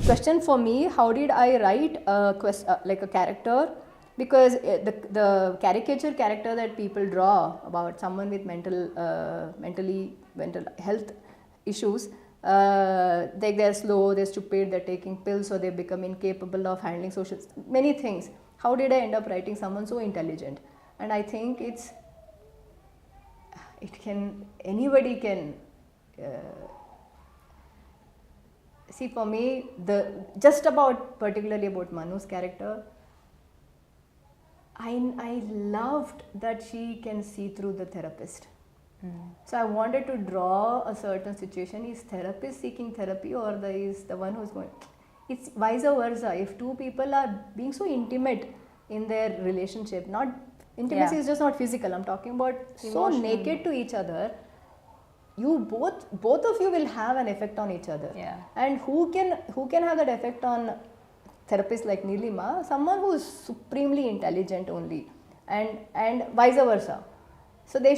question for me, how did I write like a character? Because the caricature character that people draw about someone with mental health issues, like they're slow, they're stupid, they're taking pills, or they become incapable of handling social, many things. How did I end up writing someone so intelligent? And I think anybody can, see, for me, particularly about Manu's character, I loved that she can see through the therapist. So I wanted to draw a certain situation. Is therapist seeking therapy, or is the one who's going? It's vice versa. If two people are being so intimate in their relationship, not intimacy is just not physical. I'm talking about so naked to each other. You both of you will have an effect on each other. Yeah. And who can have that effect on therapists like Nilima? Someone who is supremely intelligent only, and vice versa. So there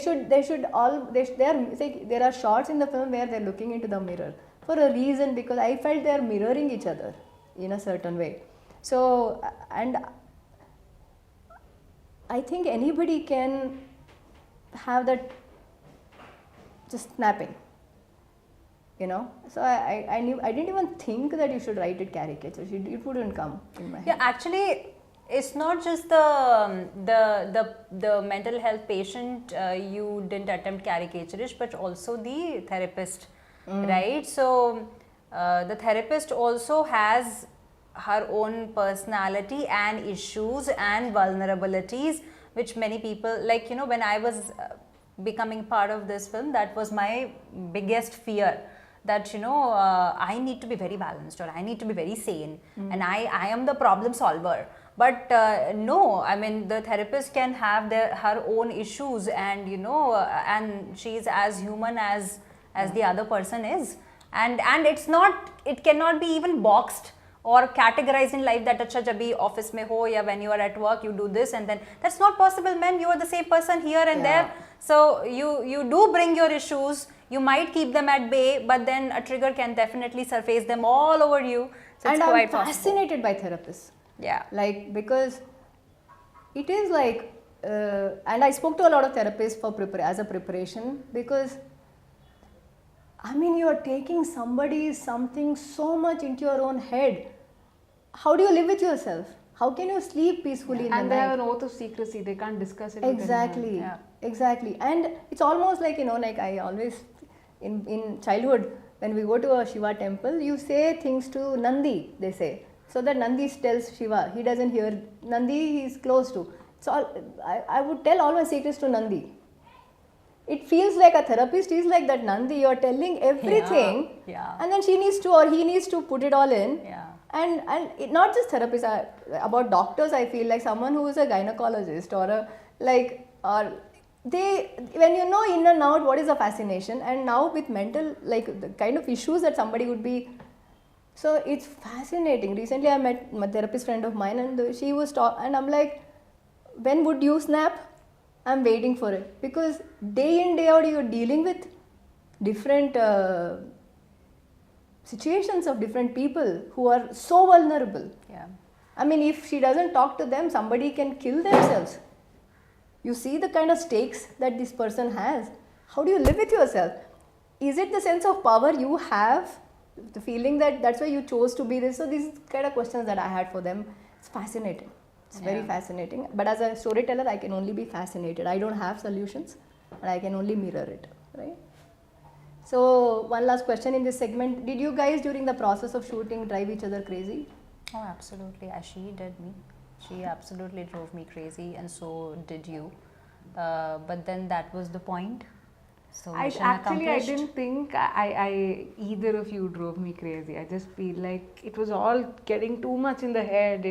are shots in the film where they're looking into the mirror for a reason, because I felt they're mirroring each other in a certain way. So, and I think anybody can have that just snapping, So I didn't even think that you should write it caricature. It wouldn't come in my head. Yeah, actually, it's not just the mental health patient you didn't attempt caricaturish, but also the therapist, right? So the therapist also has her own personality and issues and vulnerabilities, which many people, like, when I was becoming part of this film, that was my biggest fear, that I need to be very balanced, or I need to be very sane, and I am the problem solver. But no, I mean, the therapist can have her own issues, and and she's as human as the other person is, and it cannot be even boxed or categorized in life that acha jabhi office mein ho, ya when you are at work you do this, and then that's not possible, man. You are the same person here and there. So you do bring your issues, you might keep them at bay, but then a trigger can definitely surface them all over you. So and it's quite I'm fascinated by therapists. Yeah. Like, because it is like, and I spoke to a lot of therapists as a preparation, because I mean, you are taking something so much into your own head. How do you live with yourself? How can you sleep peacefully in the night? And they have an oath of secrecy. They can't discuss it. Exactly. Exactly. And it's almost like, like I always, in childhood, when we go to a Shiva temple, you say things to Nandi, they say. So that Nandi tells Shiva, he doesn't hear. Nandi he's close to. So I would tell all my secrets to Nandi. It feels like a therapist is like that Nandi, you're telling everything, and then she needs to, or he needs to put it all in. And not just therapists, about doctors, I feel like someone who is a gynecologist or when you know in and out what is a fascination, and now with mental, like the kind of issues that somebody would be, so it's fascinating. Recently I met my therapist friend of mine, and she was and I'm like, when would you snap? I'm waiting for it, because day in day out you're dealing with different situations of different people who are so vulnerable. I mean, if she doesn't talk to them, somebody can kill themselves. You see the kind of stakes that this person has. How do you live with yourself? Is it the sense of power you have, the feeling that that's why you chose to be this? So these kind of questions that I had for them. It's fascinating. It's very fascinating. But as a storyteller, I can only be fascinated. I don't have solutions, and I can only mirror it, right? So one last question in this segment. Did you guys, during the process of shooting, drive each other crazy? Oh, absolutely. She did me. She absolutely drove me crazy, and so did you. But then that was the point. So I didn't think either of you drove me crazy. I just feel like it was all getting too much in the head.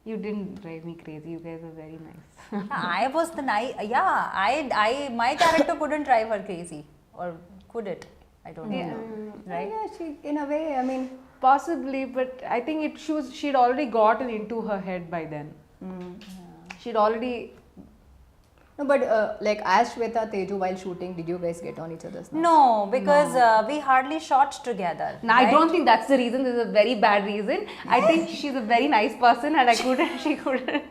You didn't drive me crazy. You guys were very nice. I was the my character couldn't drive her crazy, or could it? I don't know. Right? Yeah, she, in a way, I mean, possibly, but I think she'd already gotten into her head by then. She'd already. No, but like as Shweta Teju while shooting, did you guys get on each other's nerves? No, because we hardly shot together. No, I don't think that's the reason. This is a very bad reason. I think she's a very nice person and she couldn't.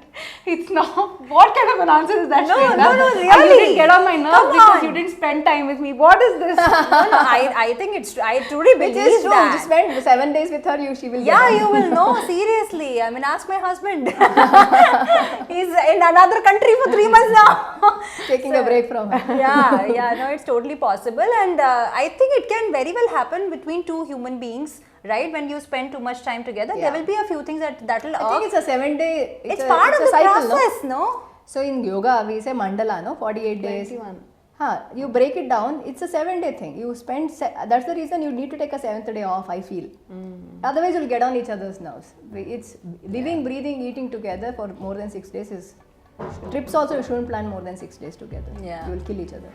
It's not. What kind of an answer is that, No, Shweta? no, no, And you really. didn't get on my nerves Come because on. you didn't spend time with me. What is this? No, I think it's true. I truly Which believe is true. that. Just spend 7 days with her, she will Yeah, get on. you will know. Seriously, I mean, ask my husband. He's in another country for 3 months now. Taking a break from her. Yeah, no, it's totally possible, and I think it can very well happen between two human beings, right? When you spend too much time together, Yeah. there will be a few things that will. I think it's a 7-day. It's part of the cycle, process, no? no? So in yoga, we say mandala, no? 48 days. 21. You break it down, it's a 7-day thing. You spend, that's the reason you need to take a 7th day off, I feel. Otherwise, you'll get on each other's nerves. It's living, breathing, eating together for more than 6 days is. Trips also, you shouldn't plan more than 6 days together. Yeah. You will kill each other.